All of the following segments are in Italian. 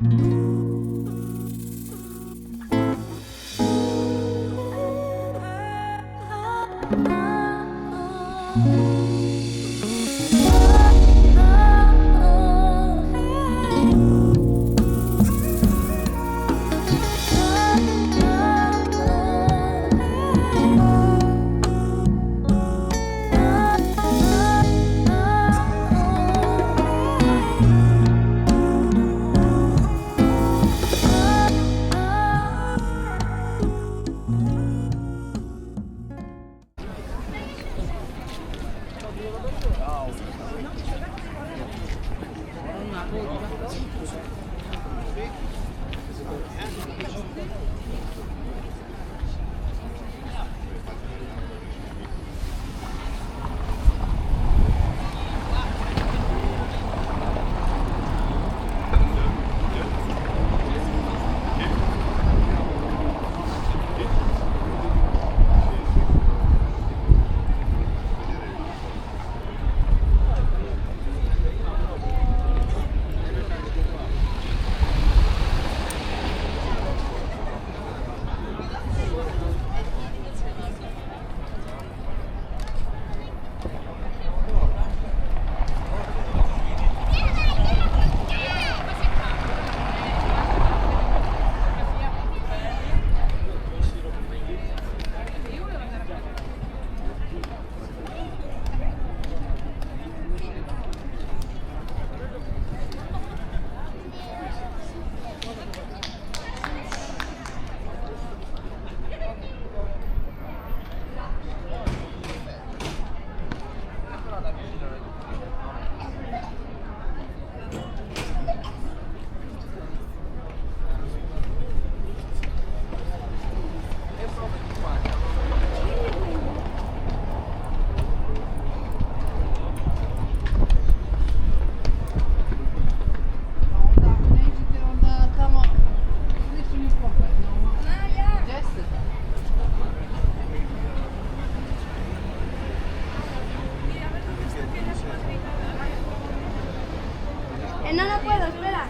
No, no puedo, espera.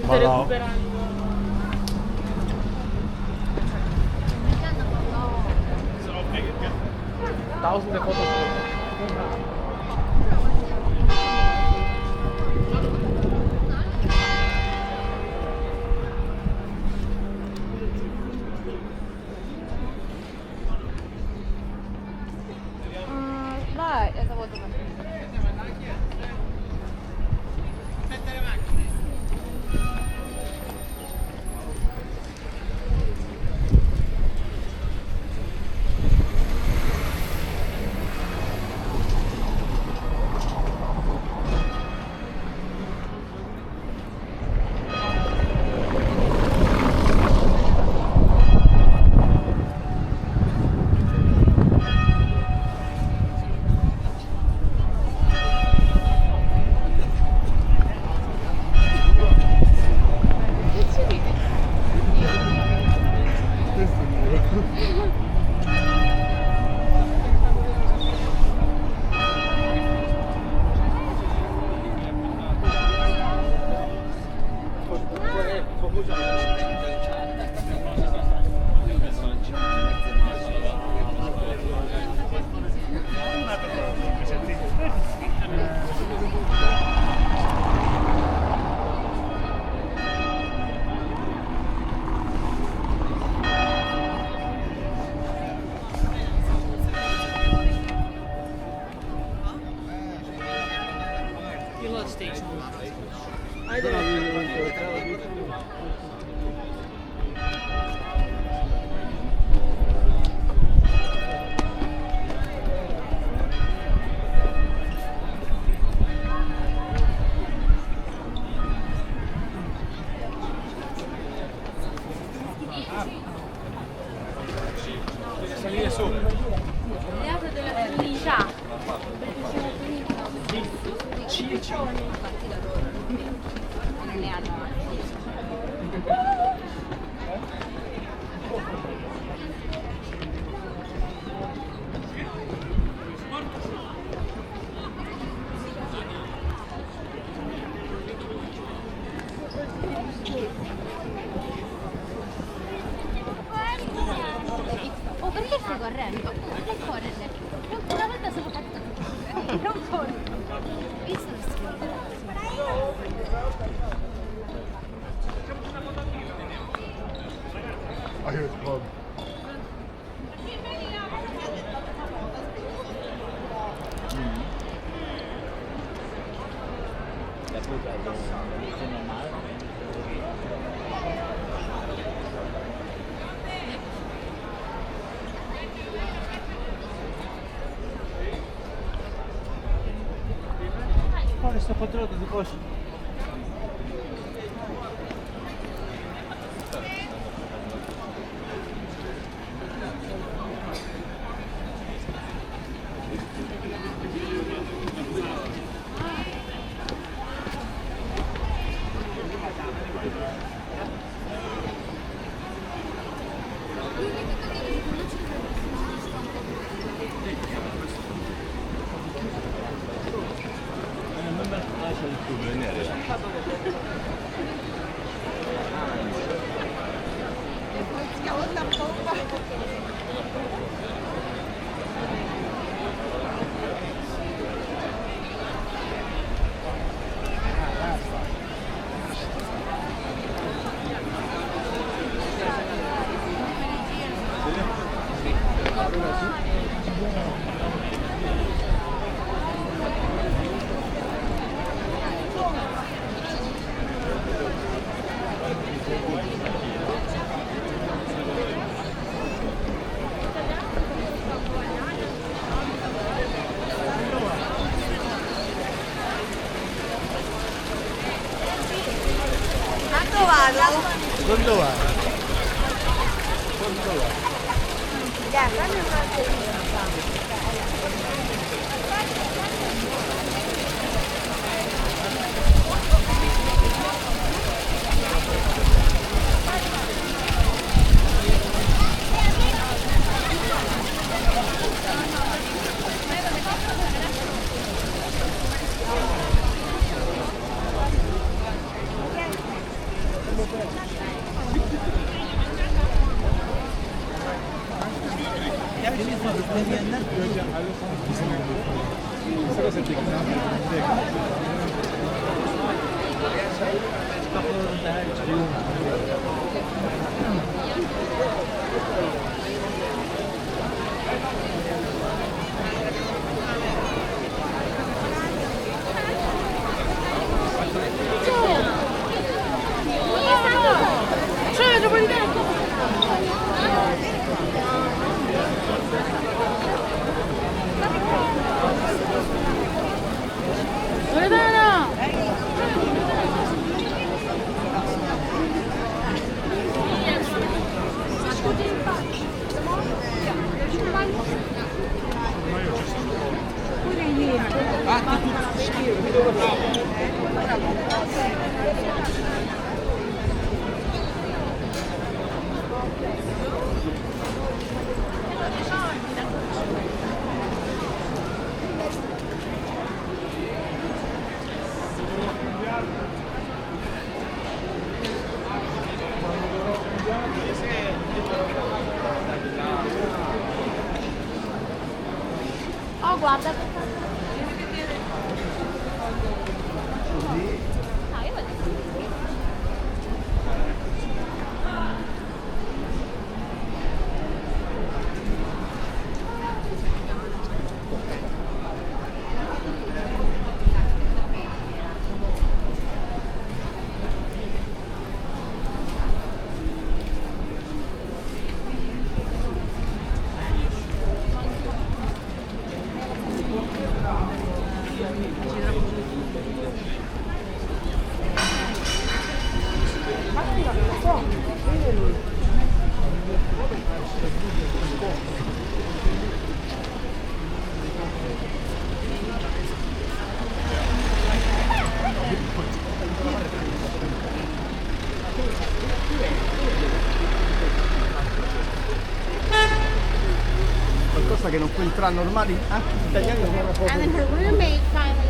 Stai no. recuperando. Tausende Fotos. Dai, это вот она. Salire su. Le apro della Tunisia. Infatti da loro non ne hanno. Oh, perché stai correndo? Non correre. Una volta sono fatto. Non corri. Visto lo I hear it's called. Fare sta patrotta di posto. Quanto va? Sıra settik. Oh, guarda. Ah, io vedo. Qualcosa che non può entrare normali? Gli italiani non hanno proprio. And her roommate finally.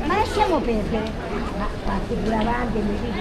Ma lasciamo perdere. Ma fatti pure avanti e mi dici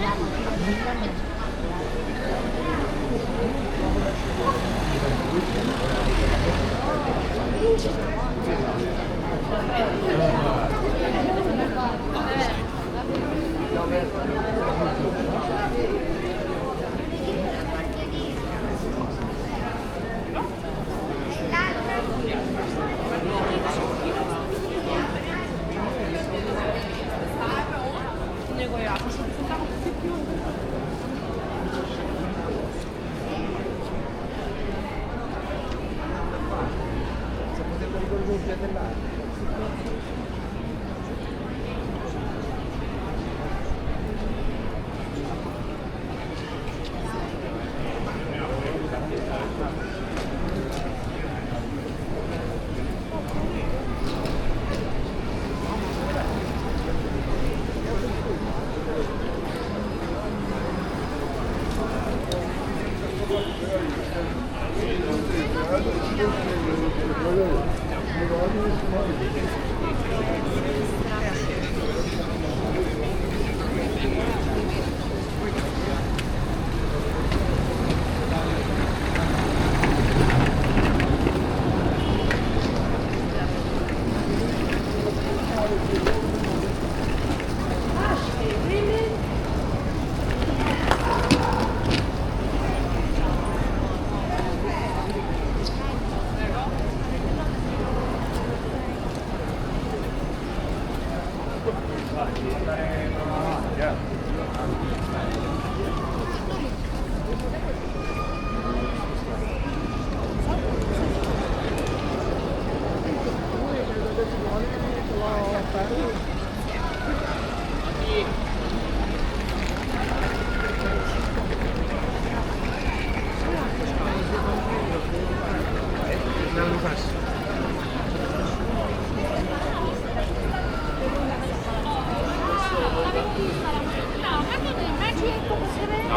No, ma non immagini come si vede?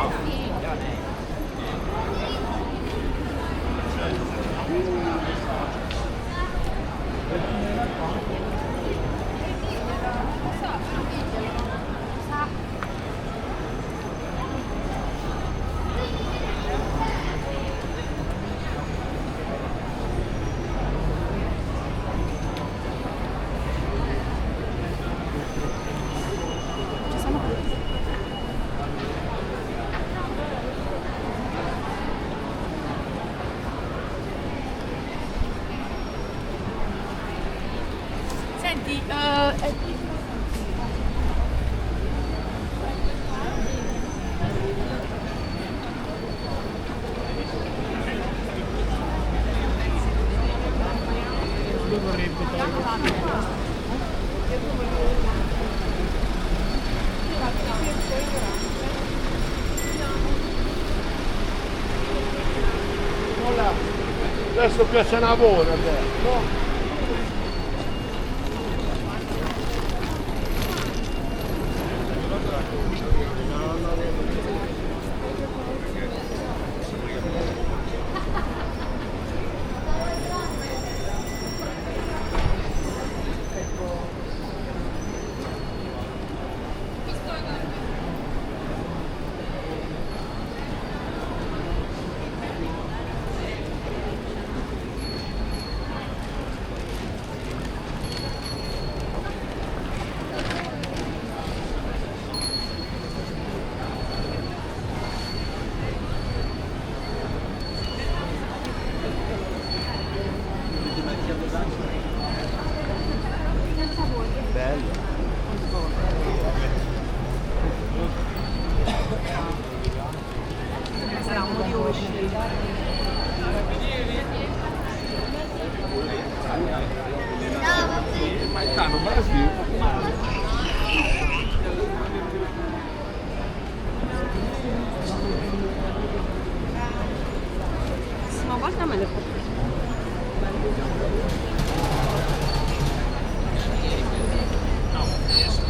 Senti, Adesso piace una buona, no? Bello. Sarà uno di usci. Maitano, Brasil. La prossima volta me le porto.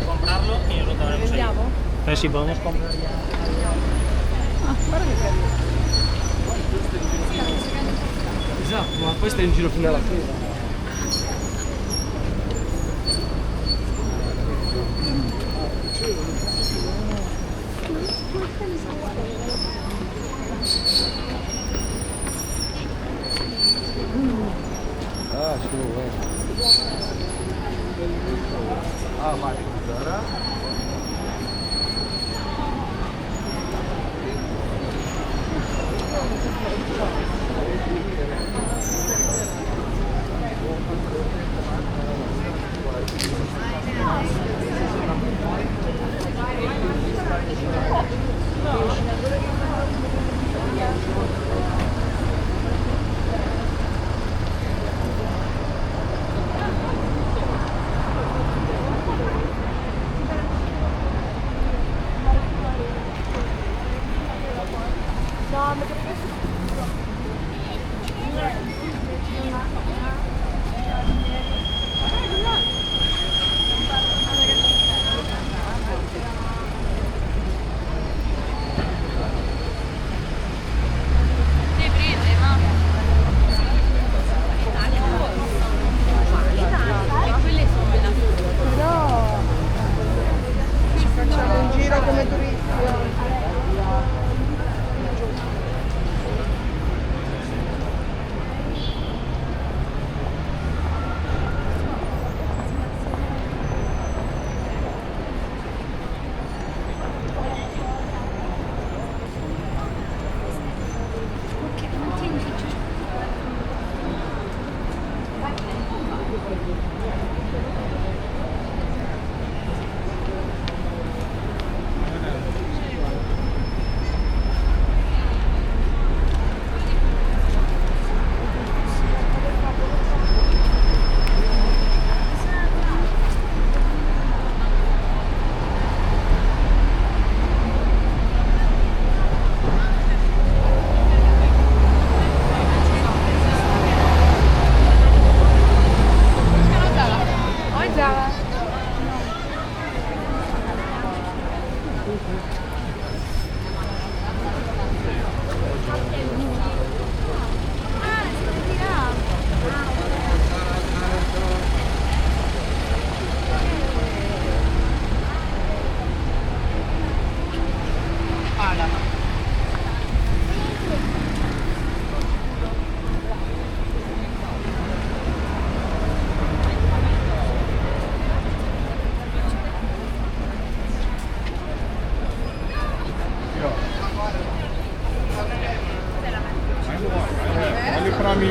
Comprarlo e lo daremo. Vendiamo? Eh sì, podemos comprar ya. Ah, guarda che carino. Esatto, ma questo è in giro fino alla fine. Ah, show, Ah, vai, allora.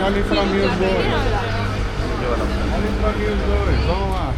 only from your boy. Only from your boy. Vamos lá.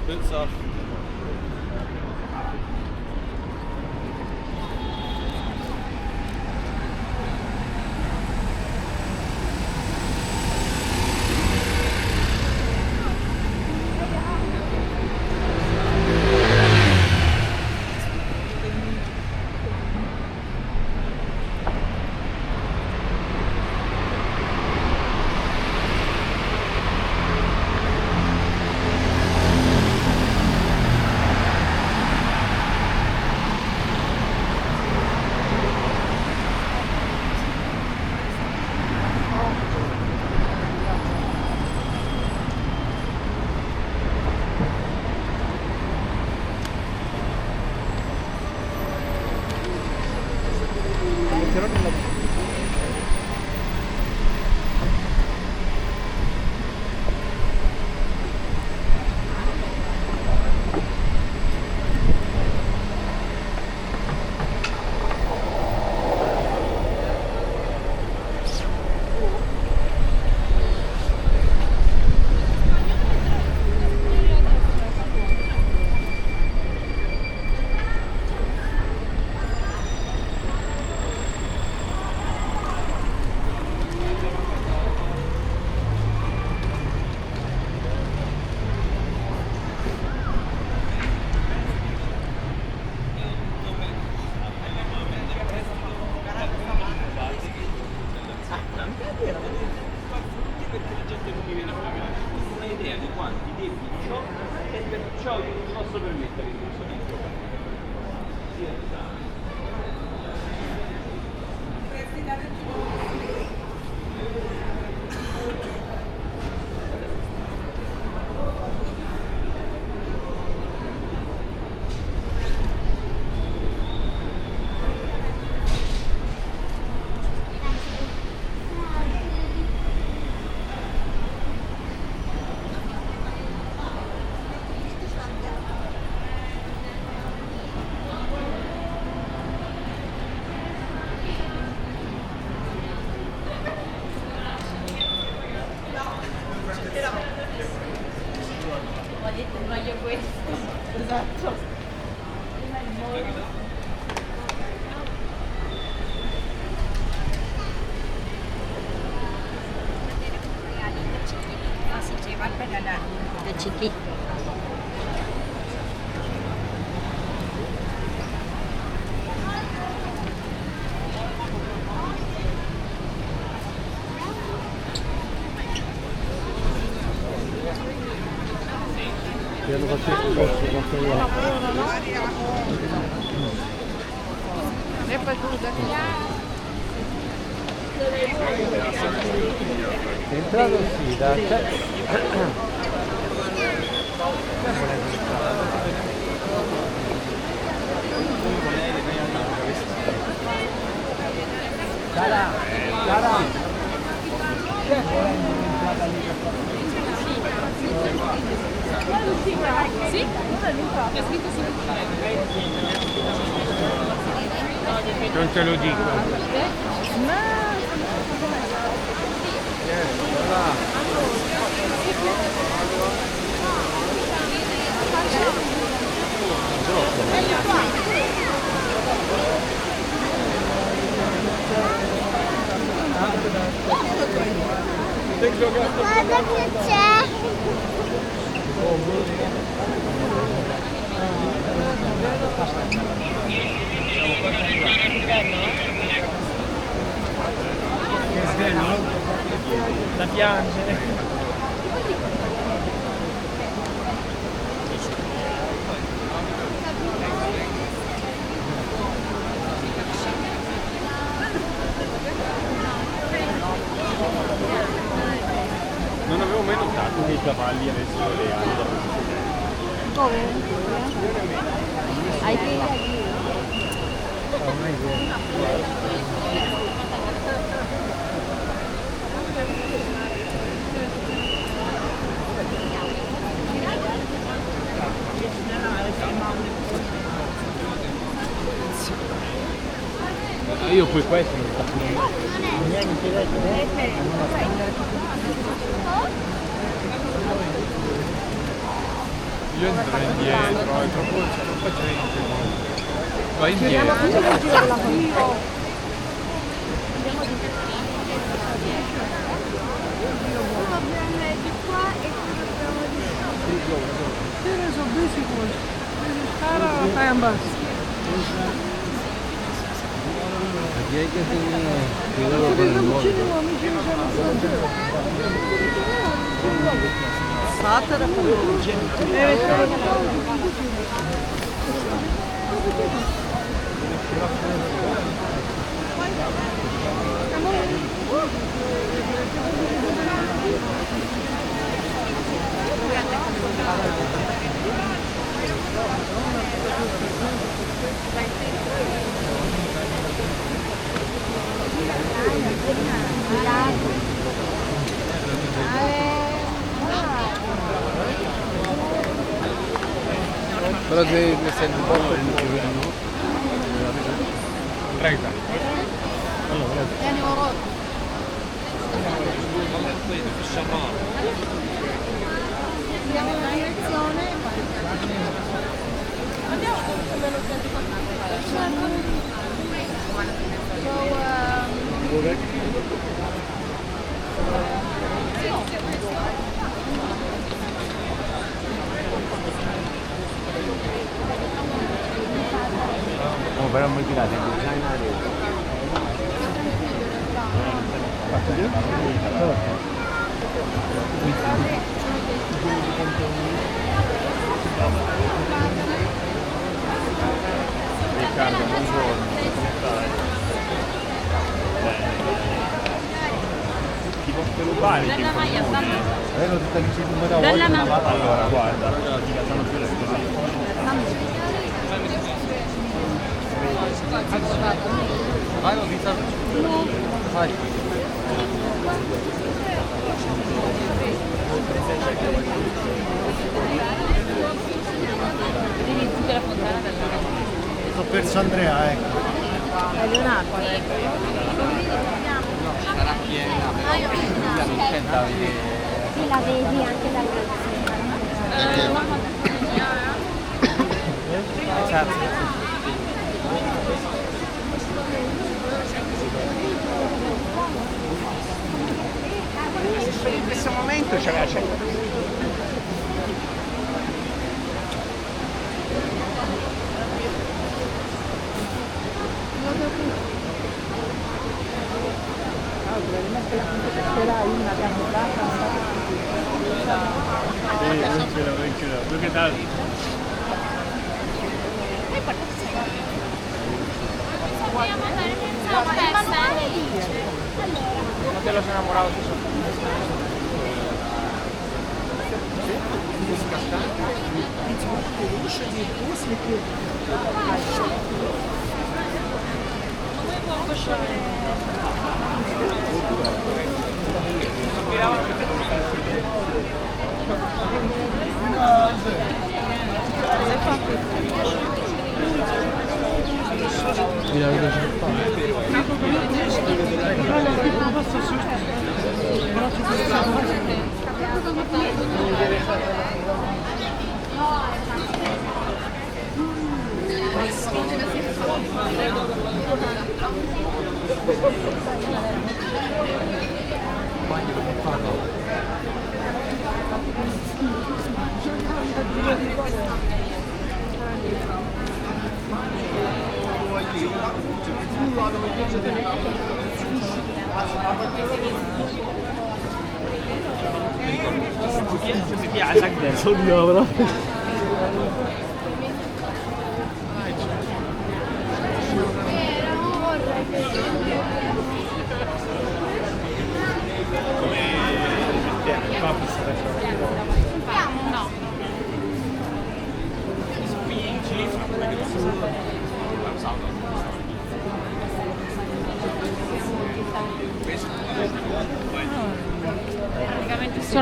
Boots off. Perché la gente non mi viene a pagare, ho una idea di quanti debiti ho e perciò io non posso permettere il uso di Voglio questo. Esatto. Ciki. Io lo faccio posso io. E poi tu Entrato sì, da Cara, cara. C'è volendo un'entrata lì? Sì? È scritto su. Non te lo dico. cavalli avessero le ali da Dove? Hai che... Io poi questo non faccio neanche detto. Io andrò indietro, è troppo gente. Vai indietro. Direi che credo per il nuovo. Però se mi senti un po' no? 30. Allora, Andiamo in una direzione. Andiamo oh, però molti dati in design Riccardo, buongiorno. Ti posso rubare? Dalla maglia, stanno. Avevo detto che ci fumo da Dalla oggi. mano. Allora, guarda, ti stanno più le cose. Vai, l'ho vista. Vai. Vedi tutta la fontana della. Ho perso Andrea, ecco. È Leonardo. Sarà piena, però non c'è da vedere. Sì, la vedi anche dal In questo momento c'è la Dove dal? Ma te lo sei innamorato tu mi piace anche adesso di lavoro. Come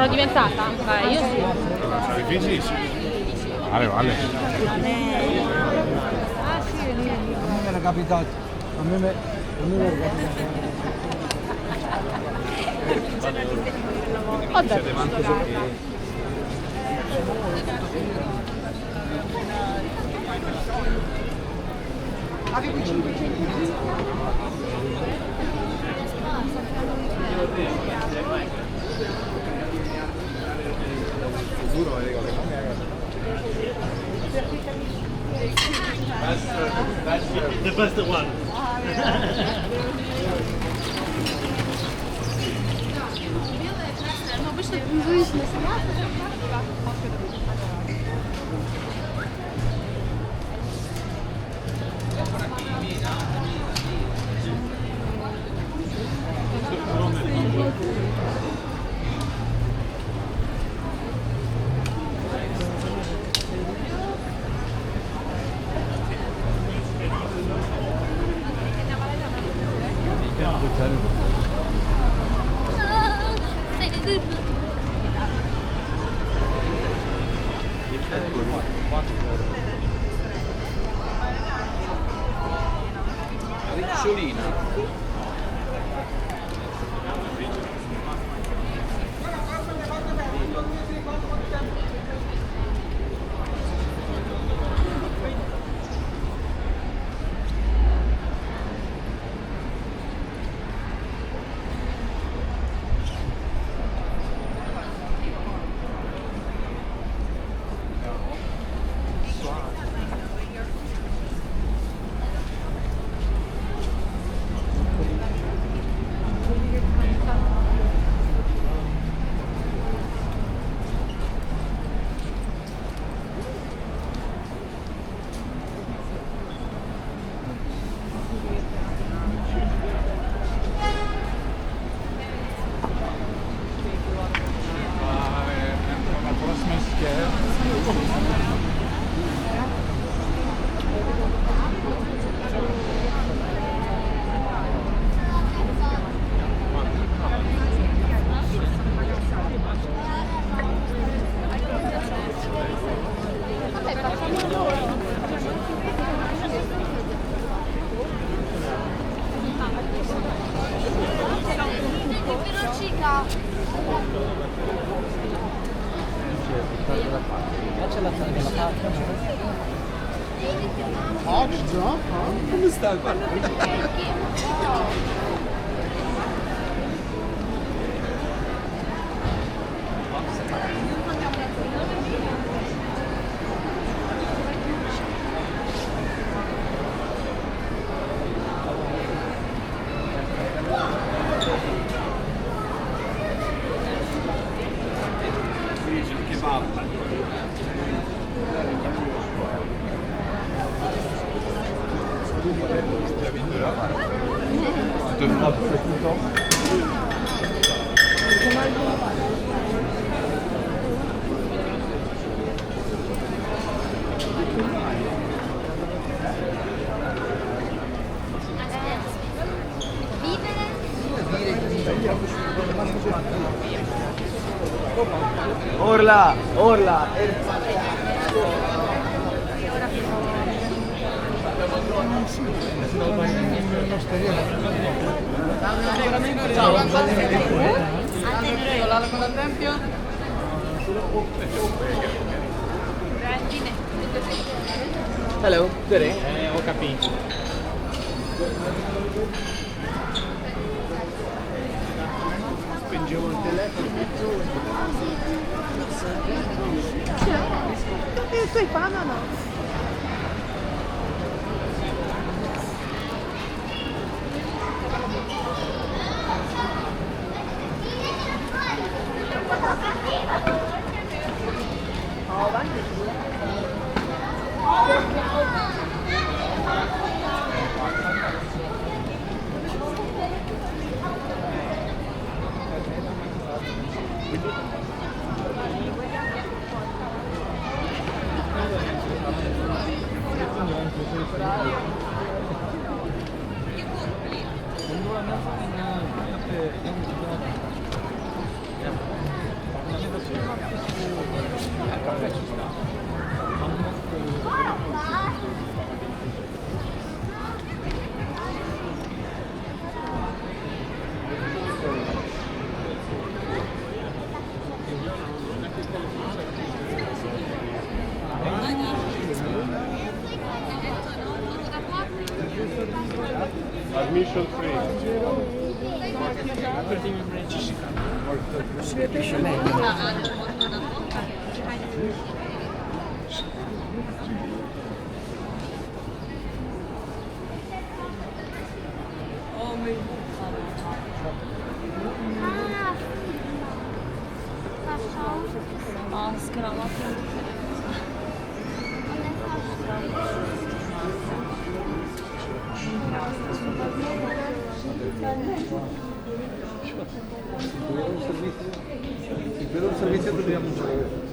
sono diventata? Io sì. Sacrifici? Sì. Vale, vale. A me mi era capitato. A me mi era capitato. Ho detto. The best one. Ricciolina. La prossima scherzo. Oggi già? Come stai? Orla, Orla. Ciao, l'ala con il tempio? Hello, Tere. Ho capito. Spingevo il telefono. Tu hai fame o no? Admission free. Se vedo un servizio dobbiamo usare.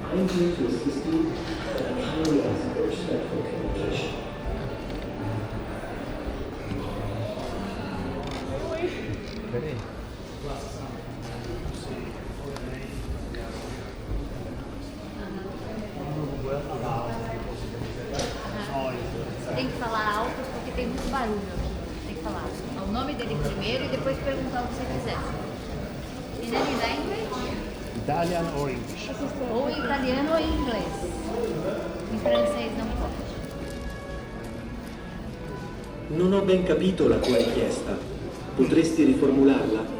I'm here to assist you at a highly ethical, respectful communication. Tem que falar alto porque tem muito barulho aqui. Tem que falar o nome dele primeiro e depois perguntar o que você quiser. E then in language? Italian or English? Ou em italiano ou em inglês. Em francês não pode. Non ho ben capito la tua richiesta. Potresti riformularla?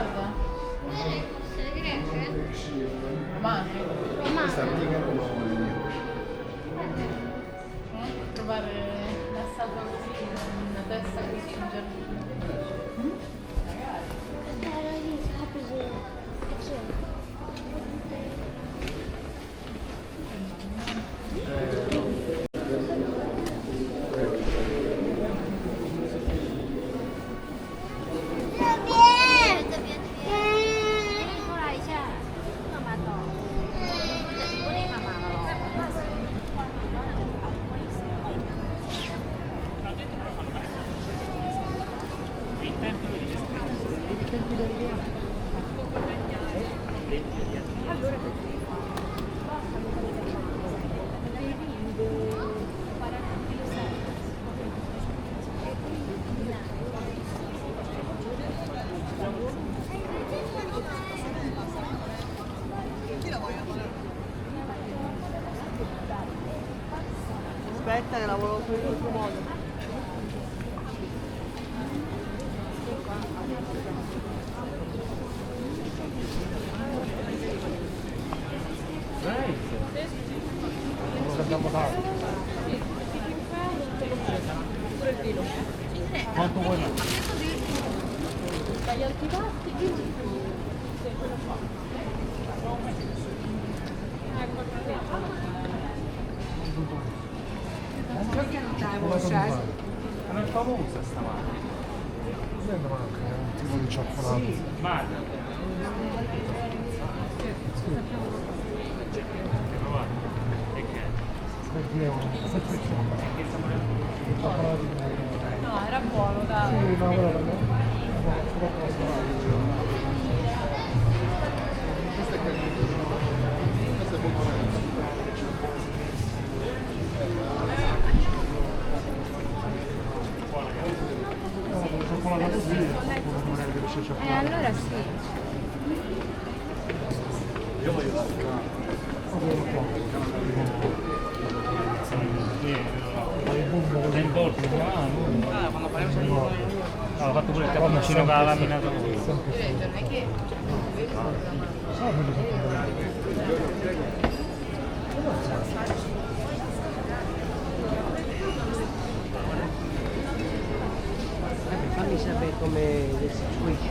guarda. Se greche? Ma Questa antica non ho trovare una statua così, una testa così in giardino. Aspetta che lavoro con il tuo modo. Quanto vuoi? Dagli altri pasti, Non è famosa sta marca. Sembra anche un tipo di cioccolato. Marca. E che? 20 euro. no, era buono, dai. Sì, ma guarda, no? Questa è carina. Questa è molto bella. Cioccolato così, non è che c'è cioccolato. Allora sì. Io voglio la quando faremo ho fatto pure il cappuccino con la laminata. Non è che Fammi sapere come restituisci.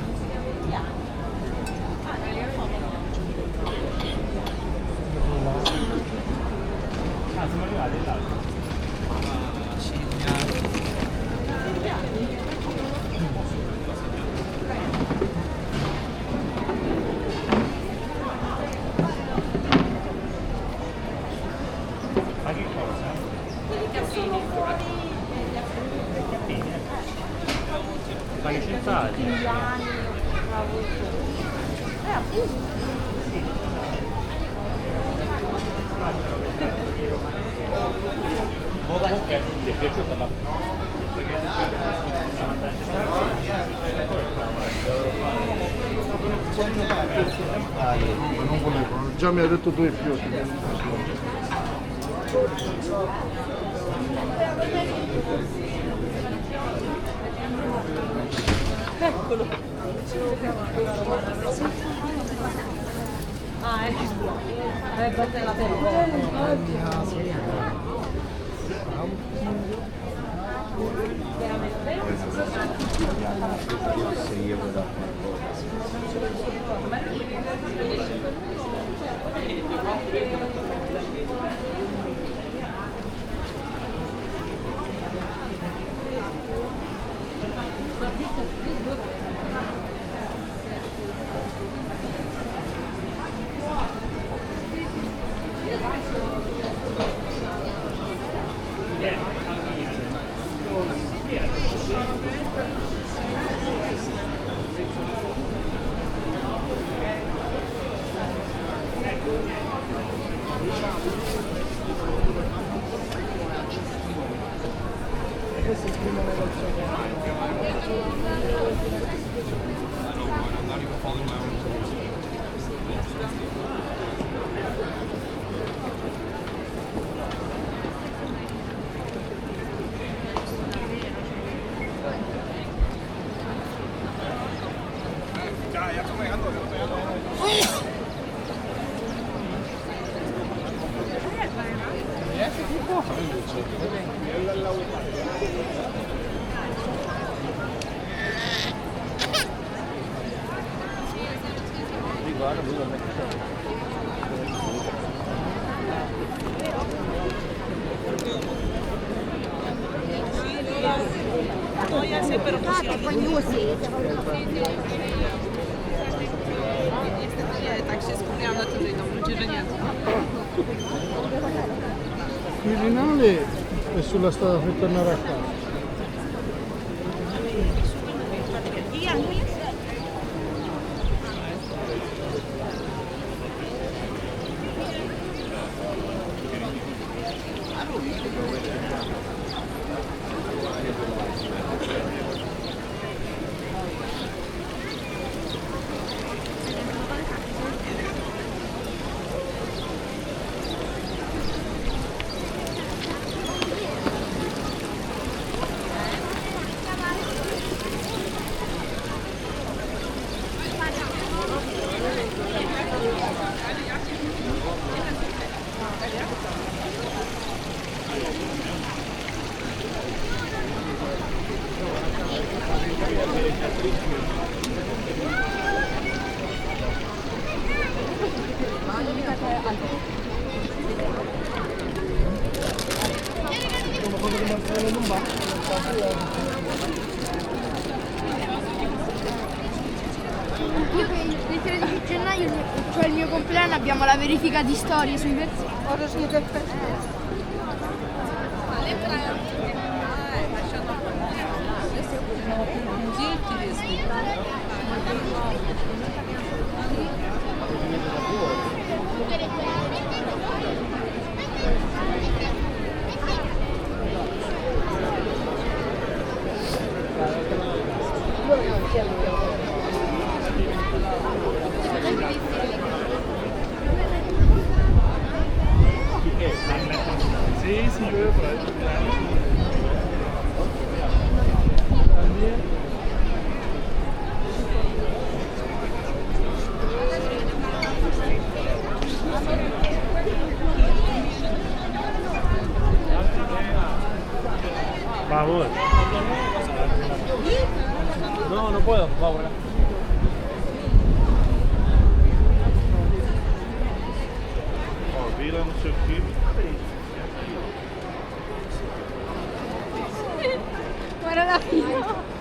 Ah, siamo arrivati là. Ma che cosa? Ma che c'è stato? Ok, ti è piaciuta la non volevo, già mi ha detto due più. eccolo. Ah, ecco. Questa è la Se io vedo Questo è il primo negozio che Tak się skupiałam na tym, że idą ludzie, że nie. Quirinale è sulla strada per tornare a casa. Il 13 gennaio, cioè il mio compleanno, abbiamo la verifica di storie sui versi. Sì, sì, io Vamos. No, no puedo, vamos. Vira no seu time. Guarda la fila.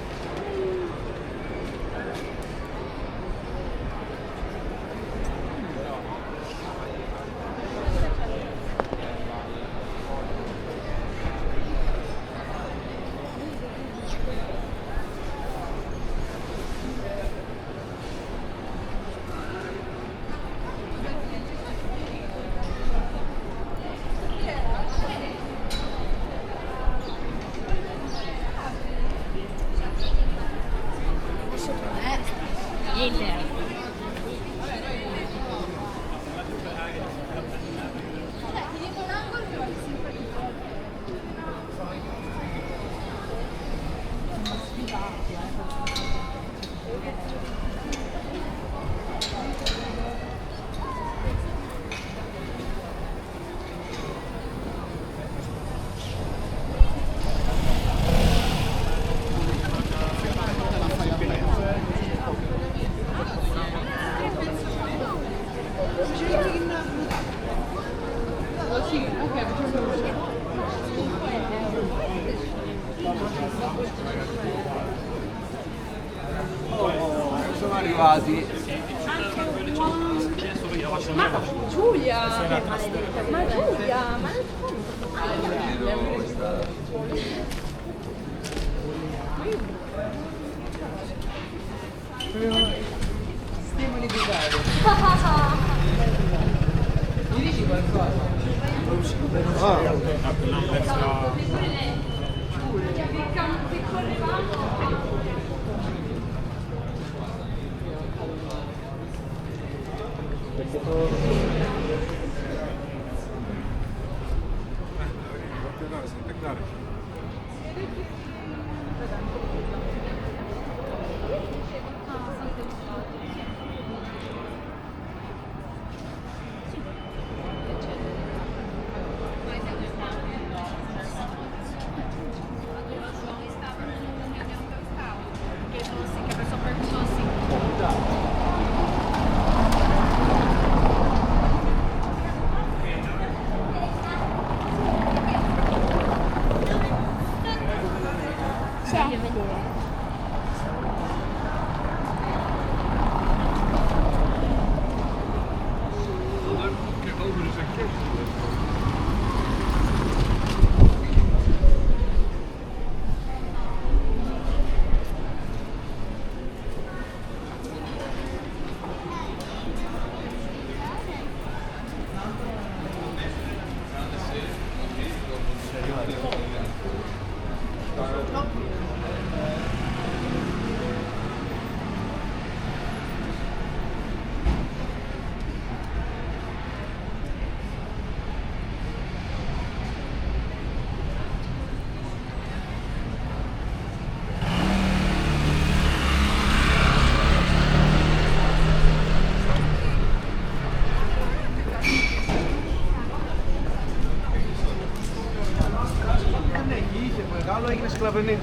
Sono arrivati. Ma Giulia! Ma Giulia! Ma Stimoli di vario. Mi dici qualcosa? venir.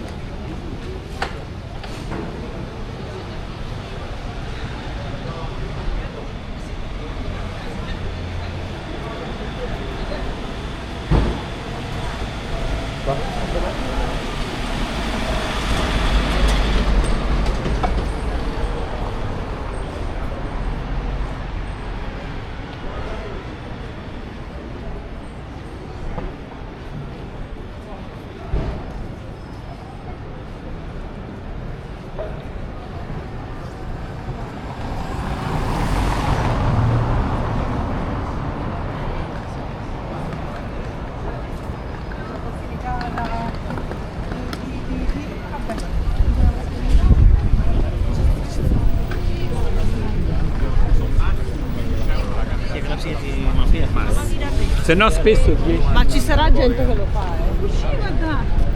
Se no spesso 10. Ma ci sarà gente che lo fa, eh? Sì, guarda.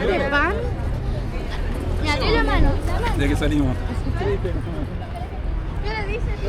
¿De pan? Mira, tiene la mano. De que salimos. ¿Qué le dices?